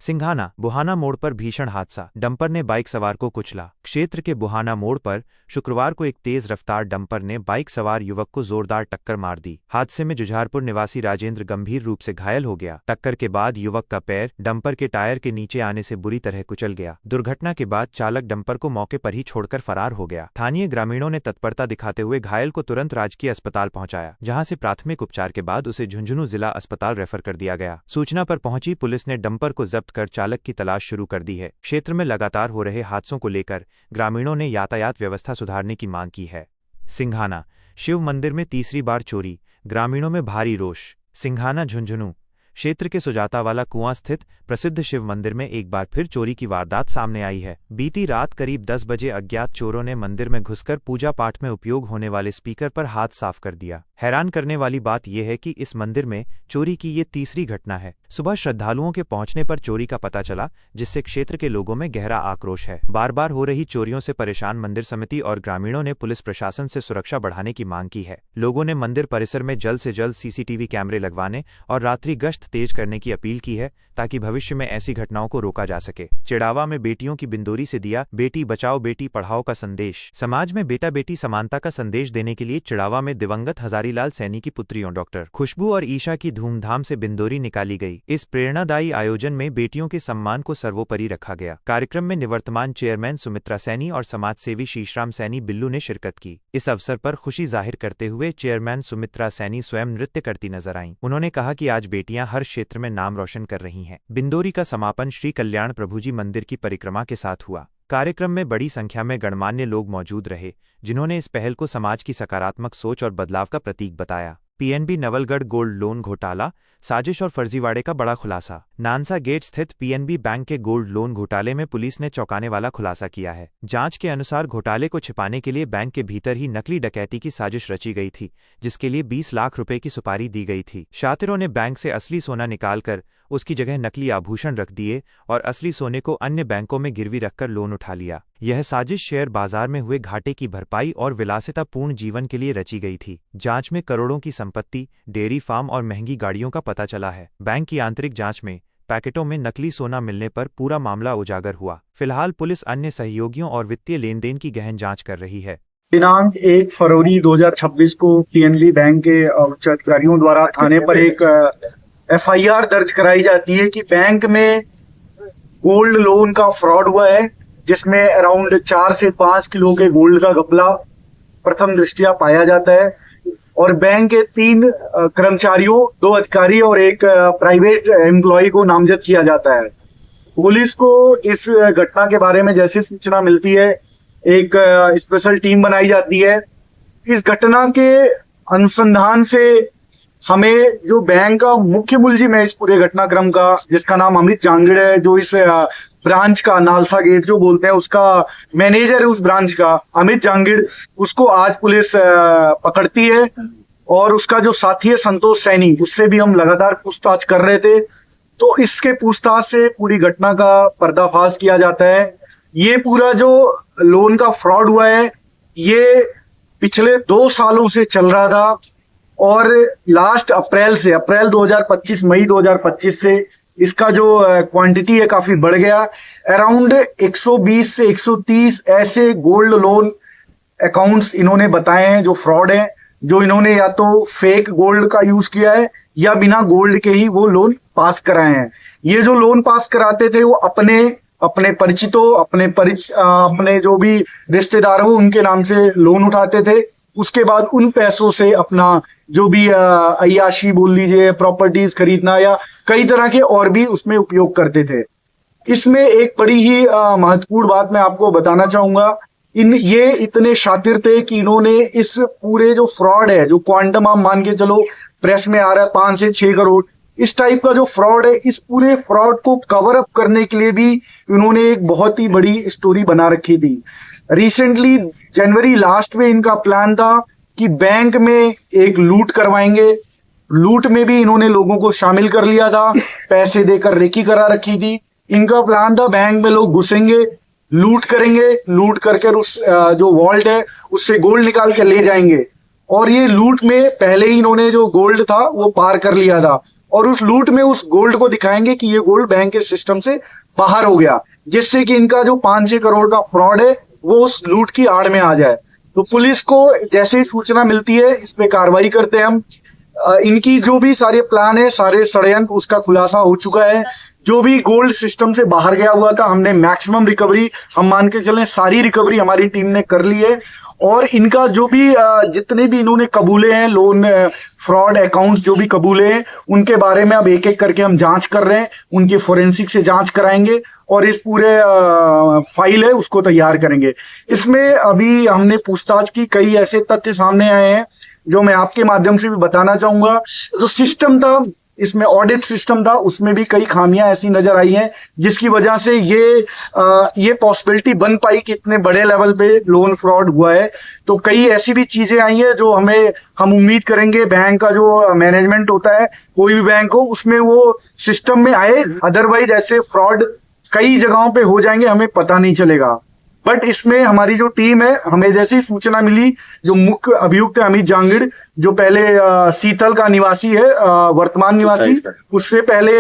सिंघाना बुहाना मोड़ पर भीषण हादसा, डंपर ने बाइक सवार को कुचला। क्षेत्र के बुहाना मोड़ पर शुक्रवार को एक तेज रफ्तार डंपर ने बाइक सवार युवक को जोरदार टक्कर मार दी। हादसे में जुझारपुर निवासी राजेंद्र गंभीर रूप से घायल हो गया। टक्कर के बाद युवक का पैर डंपर के टायर के नीचे आने से बुरी तरह कुचल गया। दुर्घटना के बाद चालक डंपर को मौके पर ही छोड़कर फरार हो गया। स्थानीय ग्रामीणों ने तत्परता दिखाते हुए घायल को तुरंत राजकीय अस्पताल पहुंचाया, जहां से प्राथमिक उपचार के बाद उसे झुंझुनू जिला अस्पताल रेफर कर दिया गया। सूचना पर पहुंची पुलिस ने डंपर को जब्त कर चालक की तलाश शुरू कर दी है। क्षेत्र में लगातार हो रहे हादसों को लेकर ग्रामीणों ने यातायात व्यवस्था सुधारने की मांग की है। सिंघाना शिव मंदिर में तीसरी बार चोरी, ग्रामीणों में भारी रोष। सिंघाना झुंझुनू क्षेत्र के सुजातावाला कुआं स्थित प्रसिद्ध शिव मंदिर में एक बार फिर चोरी की वारदात सामने आई है। बीती रात करीब 10 बजे अज्ञात चोरों ने मंदिर में घुसकर पूजा पाठ में उपयोग होने वाले स्पीकर पर हाथ साफ कर दिया। हैरान करने वाली बात यह है कि इस मंदिर में चोरी की ये तीसरी घटना है। सुबह श्रद्धालुओं के पहुंचने पर चोरी का पता चला, जिससे क्षेत्र के लोगों में गहरा आक्रोश है। बार बार हो रही चोरियों से परेशान मंदिर समिति और ग्रामीणों ने पुलिस प्रशासन से सुरक्षा बढ़ाने की मांग की है। लोगों ने मंदिर परिसर में जल्द से जल्द सीसीटीवी कैमरे लगवाने और रात्रि गश्त तेज करने की अपील की है, ताकि भविष्य में ऐसी घटनाओं को रोका जा सके। चिड़ावा में बेटियों की बिंदोरी से दिया बेटी बचाओ बेटी पढ़ाओ का संदेश। समाज में बेटा बेटी समानता का संदेश देने के लिए चिड़ावा में दिवंगत हजारीलाल सैनी की पुत्रियों डॉक्टर खुशबू और ईशा की धूमधाम से बिंदोरी निकाली गई। इस प्रेरणादायी आयोजन में बेटियों के सम्मान को सर्वोपरि रखा गया। कार्यक्रम में निवर्तमान चेयरमैन सुमित्रा सैनी और समाजसेवी शीशराम सैनी बिल्लू ने शिरकत की। इस अवसर पर खुशी जाहिर करते हुए चेयरमैन सुमित्रा सैनी स्वयं नृत्य करती नजर आईं। उन्होंने कहा कि आज बेटियां हर क्षेत्र में नाम रोशन कर रही हैं। बिंदोरी का समापन श्री कल्याण प्रभुजी मंदिर की परिक्रमा के साथ हुआ। कार्यक्रम में बड़ी संख्या में गणमान्य लोग मौजूद रहे, जिन्होंने इस पहल को समाज की सकारात्मक सोच और बदलाव का प्रतीक बताया। पीएनबी नवलगढ़ गोल्ड लोन घोटाला, साजिश और फर्जीवाड़े का बड़ा खुलासा। नानसा गेट स्थित पीएनबी बैंक के गोल्ड लोन घोटाले में पुलिस ने चौंकाने वाला खुलासा किया है। जांच के अनुसार घोटाले को छिपाने के लिए बैंक के भीतर ही नकली डकैती की साजिश रची गई थी, जिसके लिए 20 लाख रुपए की सुपारी दी गई थी। शातिरों ने बैंक से असली सोना निकालकर उसकी जगह नकली आभूषण रख दिए और असली सोने को अन्य बैंकों में गिरवी रखकर लोन उठा लिया। यह साजिश शेयर बाजार में हुए घाटे की भरपाई और विलासितापूर्ण जीवन के लिए रची गई थी। जांच में करोड़ों की संपत्ति, डेयरी फार्म और महंगी गाड़ियों का पता चला है। बैंक की आंतरिक जांच में पैकेटों में नकली सोना मिलने पर पूरा मामला उजागर हुआ। फिलहाल पुलिस अन्य सहयोगियों और वित्तीय लेनदेन की गहन जांच कर रही है। दिनांक 1 फरवरी 2026 को पीएनबी बैंक के उच्च अधिकारियों द्वारा थाने पर एक एफआईआर दर्ज कराई जाती है कि बैंक में गोल्ड लोन का फ्रॉड हुआ है, जिसमें अराउंड 4 से 5 किलो के गोल्ड का घपला प्रथम दृष्टया पाया जाता है और बैंक के 3 कर्मचारियों, 2 अधिकारी और एक प्राइवेट एम्प्लॉय को नामजद किया जाता है। पुलिस को इस घटना के बारे में जैसे सूचना मिलती है, एक स्पेशल टीम बनाई जाती है। इस घटना के अनुसंधान से हमें जो बैंक का मुख्य मुलजिम है इस पूरे घटनाक्रम का, जिसका नाम अमित जांगिड़ है, जो इस ब्रांच का नालसा गेट जो बोलते हैं उसका मैनेजर है, उस ब्रांच का अमित जांगिड़, उसको आज पुलिस पकड़ती है। और उसका जो साथी है संतोष सैनी, उससे भी हम लगातार पूछताछ कर रहे थे, तो इसके पूछताछ से पूरी घटना का पर्दाफाश किया जाता है। ये पूरा जो लोन का फ्रॉड हुआ है, ये पिछले 2 सालों से चल रहा था और लास्ट अप्रैल 2025, मई 2025 से इसका जो क्वांटिटी है काफी बढ़ गया। अराउंड 120 से 130 ऐसे गोल्ड लोन अकाउंट्स इन्होंने बताए हैं जो फ्रॉड हैं, जो इन्होंने या तो फेक गोल्ड का यूज किया है या बिना गोल्ड के ही वो लोन पास कराए हैं। ये जो लोन पास कराते थे वो अपने परिचितों, अपने जो भी रिश्तेदार हो उनके नाम से लोन उठाते थे। उसके बाद उन पैसों से अपना जो भी अय्याशी बोल लीजिए, प्रॉपर्टीज खरीदना या कई तरह के और भी उसमें उपयोग करते थे। इसमें एक बड़ी ही महत्वपूर्ण बात मैं आपको बताना चाहूंगा, ये इतने शातिर थे कि इन्होंने इस पूरे जो फ्रॉड है, जो क्वांटम आप मान के चलो प्रेस में आ रहा है 5 से 6 करोड़, इस टाइप का जो फ्रॉड है, इस पूरे फ्रॉड को कवर अप करने के लिए भी इन्होंने एक बहुत ही बड़ी स्टोरी बना रखी थी। रिसेंटली जनवरी लास्ट में इनका प्लान था कि बैंक में एक लूट करवाएंगे। लूट में भी इन्होंने लोगों को शामिल कर लिया था, पैसे देकर रेकी करा रखी थी। इनका प्लान था बैंक में लोग घुसेंगे, लूट करेंगे, लूट करके उस जो वॉल्ट है उससे गोल्ड निकाल के ले जाएंगे। और ये लूट में पहले ही इन्होंने जो गोल्ड था वो पार कर लिया था और उस लूट में उस गोल्ड को दिखाएंगे कि ये गोल्ड बैंक के सिस्टम से बाहर हो गया, जिससे कि इनका जो 5-6 करोड़ का फ्रॉड है वो उस लूट की आड़ में आ जाए। तो पुलिस को जैसे ही सूचना मिलती है इस पे कार्रवाई करते हैं हम। इनकी जो भी सारे प्लान है, सारे षड्यंत्र, उसका खुलासा हो चुका है। जो भी गोल्ड सिस्टम से बाहर गया हुआ था, हमने मैक्सिमम रिकवरी, हम मान के चलें सारी रिकवरी हमारी टीम ने कर ली है। और इनका जो भी जितने भी इन्होंने कबूले हैं लोन फ्रॉड अकाउंट्स जो भी कबूले हैं, उनके बारे में अब एक एक करके हम जांच कर रहे हैं, उनकी फोरेंसिक से जांच कराएंगे और इस पूरे फाइल है उसको तैयार करेंगे। इसमें अभी हमने पूछताछ की, कई ऐसे तथ्य सामने आए हैं जो मैं आपके माध्यम से भी बताना चाहूंगा। जो सिस्टम था इसमें, ऑडिट सिस्टम था, उसमें भी कई खामियां ऐसी नजर आई हैं जिसकी वजह से ये पॉसिबिलिटी बन पाई कि इतने बड़े लेवल पे लोन फ्रॉड हुआ है। तो कई ऐसी भी चीजें आई हैं जो हम उम्मीद करेंगे बैंक का जो मैनेजमेंट होता है, कोई भी बैंक हो, उसमें वो सिस्टम में आए। अदरवाइज ऐसे फ्रॉड कई जगहों पे हो जाएंगे, हमें पता नहीं चलेगा। बट इसमें हमारी जो टीम है, हमें जैसे ही सूचना मिली, जो मुख्य अभियुक्त है अमित जांगिड़, जो पहले सीतल का निवासी है, वर्तमान निवासी, उससे पहले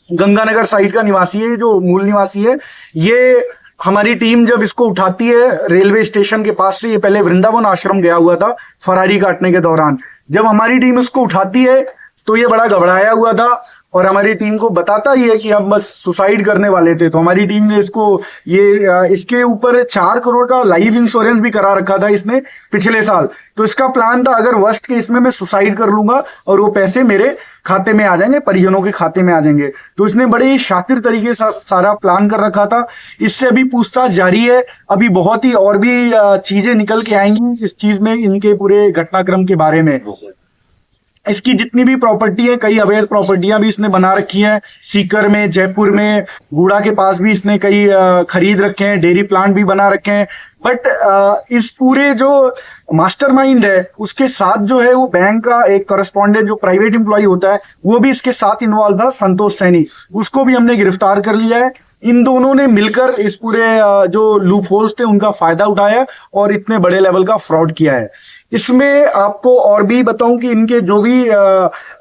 गंगानगर साइड का निवासी है, जो मूल निवासी है, ये हमारी टीम जब इसको उठाती है रेलवे स्टेशन के पास से, ये पहले वृंदावन आश्रम गया हुआ था फरारी काटने के दौरान, जब हमारी टीम इसको उठाती है तो ये बड़ा घबराया हुआ था और हमारी टीम को बताता ही है कि हम बस सुसाइड करने वाले थे। तो हमारी टीम ने इसके ऊपर 4 करोड़ का लाइफ इंश्योरेंस भी करा रखा था इसने पिछले साल। तो इसका प्लान था अगर वर्स्ट केस में मैं सुसाइड कर लूंगा और वो पैसे मेरे खाते में आ जाएंगे, परिजनों के खाते में आ जाएंगे। तो इसने बड़े ही शातिर तरीके से सारा प्लान कर रखा था। इससे अभी पूछताछ जारी है, अभी बहुत ही और भी चीजें निकल के आएंगी इस चीज में, इनके पूरे घटनाक्रम के बारे में। इसकी जितनी भी प्रॉपर्टी है, कई अवैध प्रॉपर्टियां भी इसने बना रखी हैं, सीकर में, जयपुर में, गूड़ा के पास भी इसने कई खरीद रखे हैं, डेयरी प्लांट भी बना रखे हैं। बट इस पूरे जो मास्टरमाइंड है उसके साथ जो है वो बैंक का एक करस्पॉन्डेंट जो प्राइवेट एम्प्लॉय होता है वो भी इसके साथ इन्वॉल्व था, संतोष सैनी, उसको भी हमने गिरफ्तार कर लिया है। इन दोनों ने मिलकर इस पूरे जो लूप होल्स थे उनका फायदा उठाया और इतने बड़े लेवल का फ्रॉड किया है। इसमें आपको और भी बताऊं कि इनके जो भी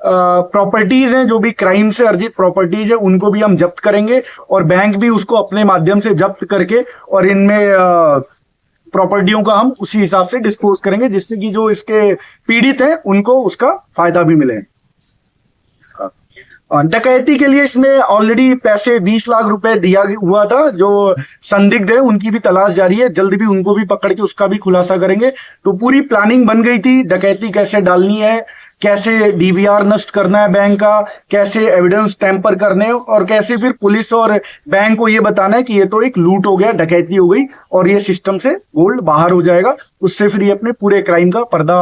प्रॉपर्टीज हैं, जो भी क्राइम से अर्जित प्रॉपर्टीज है, उनको भी हम जब्त करेंगे और बैंक भी उसको अपने माध्यम से जब्त करके और इनमें प्रॉपर्टियों का हम उसी हिसाब से डिस्पोज करेंगे, जिससे कि जो इसके पीड़ित हैं उनको उसका फायदा भी मिले। डकैती के लिए इसमें ऑलरेडी पैसे 20 लाख रुपए दिया हुआ था। जो संदिग्ध है उनकी भी तलाश जारी है, जल्द भी उनको भी पकड़ के उसका भी खुलासा करेंगे। तो पूरी प्लानिंग बन गई थी, डकैती कैसे डालनी है, कैसे डीवीआर नष्ट करना है बैंक का, कैसे एविडेंस टैंपर करने और कैसे फिर पुलिस और बैंक को ये बताना है कि ये तो एक लूट हो गया, डकैती हो गई और ये सिस्टम से गोल्ड बाहर हो जाएगा। उससे फिर ये अपने पूरे क्राइम का पर्दा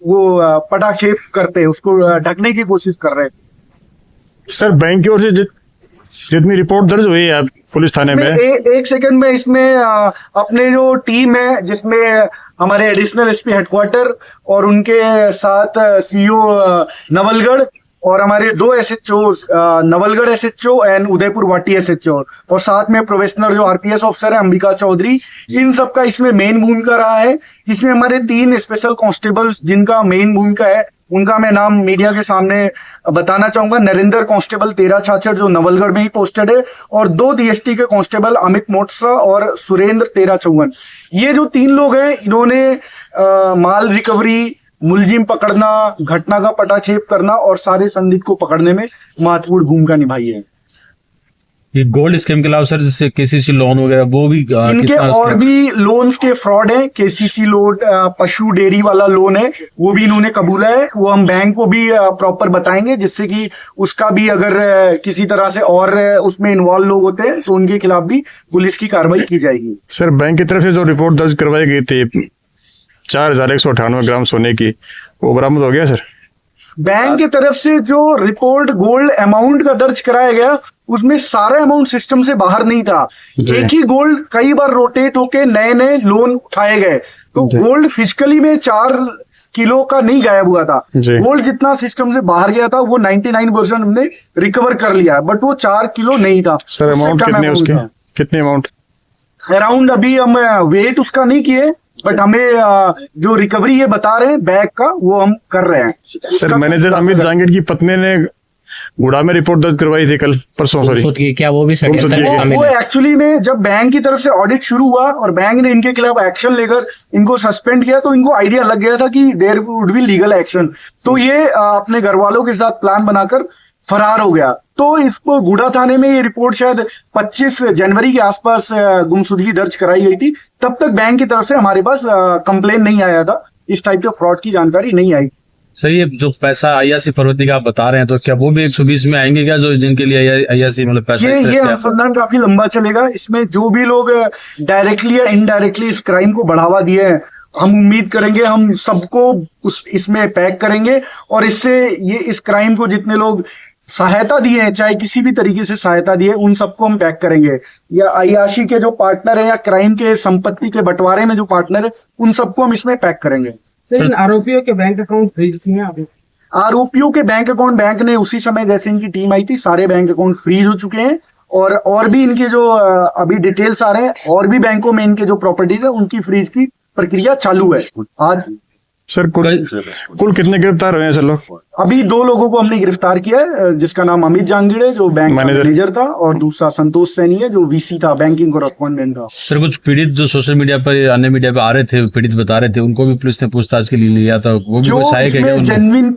पटाक्षेप करते हैं, उसको ढकने की कोशिश कर रहे हैं। सर बैंक की ओर से जितनी रिपोर्ट दर्ज हुई है पुलिस थाने में, एक सेकंड में इसमें अपने जो टीम है जिसमें हमारे एडिशनल एसपी हेडक्वार्टर और उनके साथ सीईओ नवलगढ़ और हमारे 2 SHO, Nawalgarh SHO and Udaipur वाटी एसएचओ, और साथ में प्रोफेशनल जो आरपीएस ऑफिसर है अंबिका चौधरी, इन सब का इसमें मेन भूमिका रहा है। इसमें हमारे 3 स्पेशल कांस्टेबल्स जिनका मेन भूमिका है, उनका मैं नाम मीडिया के सामने बताना चाहूंगा। नरेंद्र कांस्टेबल 13 छाछड़ जो नवलगढ़ में ही पोस्टेड है, और 2 डीएसटी के कांस्टेबल अमित मोटरा और सुरेंद्र 1354। ये जो 3 लोग हैं इन्होंने माल रिकवरी, मुलजिम पकड़ना, घटना का पटाक्षेप करना और सारे संदिग्ध को पकड़ने में महत्वपूर्ण भूमिका निभाई है। ये गोल्ड स्कीम के अलावा सर जैसे केसीसी लोन वगैरह वो भी इनके और भी लोन्स के फ्रॉड है। केसीसी लोन, पशु डेयरी वाला लोन है, वो भी इन्होंने कबूला है। वो हम बैंक को भी प्रॉपर बताएंगे, जिससे कि उसका भी अगर किसी तरह से और उसमें इन्वॉल्व लोग होते हैं तो उनके खिलाफ भी पुलिस की कार्रवाई की जाएगी। सर बैंक की तरफ से जो रिपोर्ट दर्ज करवाई गई थी 4198 ग्राम सोने की, वो बरामद हो गया सर? बैंक की तरफ से जो रिपोर्ट गोल्ड अमाउंट का दर्ज कराया गया उसमें सारा अमाउंट सिस्टम से बाहर नहीं था। एक ही गोल्ड कई बार रोटेट होके नए नए लोन उठाए गए, तो गोल्ड फिजिकली में 4 किलो का नहीं गायब हुआ था। गोल्ड जितना सिस्टम से बाहर गया था वो 99% हमने रिकवर कर लिया, बट वो 4 किलो नहीं था। सर अमाउंट कितने उसके, कितने अमाउंट अराउंड अभी हम वेट उसका नहीं किए, बट हमें जो रिकवरी ये बता रहे हैं बैग का वो हम कर रहे हैं। सर मैनेजर अमित जांगिड़ की पत्नी ने गुड़ा में रिपोर्ट दर्ज करवाई थी कल परसों, सॉरी। गुमशुद की क्या वो भी गुमशुद की षड्यंत्र है। शामिल वो है? एक्चुअली में जब बैंक की तरफ से ऑडिट शुरू हुआ और बैंक ने इनके खिलाफ एक्शन लेकर इनको सस्पेंड किया तो इनको आइडिया लग गया था कि there would be legal action, तो ये अपने घर वालों के साथ प्लान बनाकर फरार हो गया। तो इसको गुड़ा थाने में ये रिपोर्ट शायद 25 जनवरी के आसपास गुमशुदगी दर्ज कराई गई थी। तब तक बैंक की तरफ से हमारे पास कंप्लेन नहीं आया था, इस टाइप के फ्रॉड की जानकारी नहीं आई। सर ये जो पैसा अय्यासी फरोख्ती का आप बता रहे हैं, तो क्या वो भी 120 में आएंगे क्या, जो जिनके लिए अय्यासी मतलब पैसा ये अनुसंधान काफी लंबा चलेगा। इसमें जो भी लोग डायरेक्टली या इनडायरेक्टली इस क्राइम को बढ़ावा दिए हैं, हम उम्मीद करेंगे हम सबको इसमें पैक करेंगे और इससे ये इस क्राइम को जितने लोग सहायता दिए हैं, चाहे किसी भी तरीके से सहायता दिए, उन सबको हम पैक करेंगे। या अय्याशी के जो पार्टनर है या क्राइम के संपत्ति के बंटवारे में जो पार्टनर है, उन सबको हम इसमें पैक करेंगे। सर इन आरोपियों के बैंक अकाउंट फ्रीज किए हैं अभी? आरोपियों के बैंक अकाउंट बैंक ने उसी समय जैसे इनकी टीम आई थी सारे बैंक अकाउंट फ्रीज हो चुके हैं और भी इनके जो अभी डिटेल्स आ रहे हैं और भी बैंकों में इनके जो प्रॉपर्टीज है उनकी फ्रीज की प्रक्रिया चालू है आज। सर कुल कितने गिरफ्तार हुए हैं सर लोग? अभी 2 लोगों को हमने गिरफ्तार किया है, जिसका नाम अमित जांगीड़ है जो बैंक मैनेजर था और दूसरा संतोष सैनी है जो वीसी था, बैंकिंग कॉरेस्पॉन्डेंट था। सर कुछ पीड़ित जो सोशल मीडिया पर अन्य मीडिया पे आ रहे थे, पीड़ित बता रहे थे, उनको भी पुलिस ने पूछताछ के लिए लिया था, वो भी जो कोई सहायक है क्या इसमें उनमें? जेन्युइन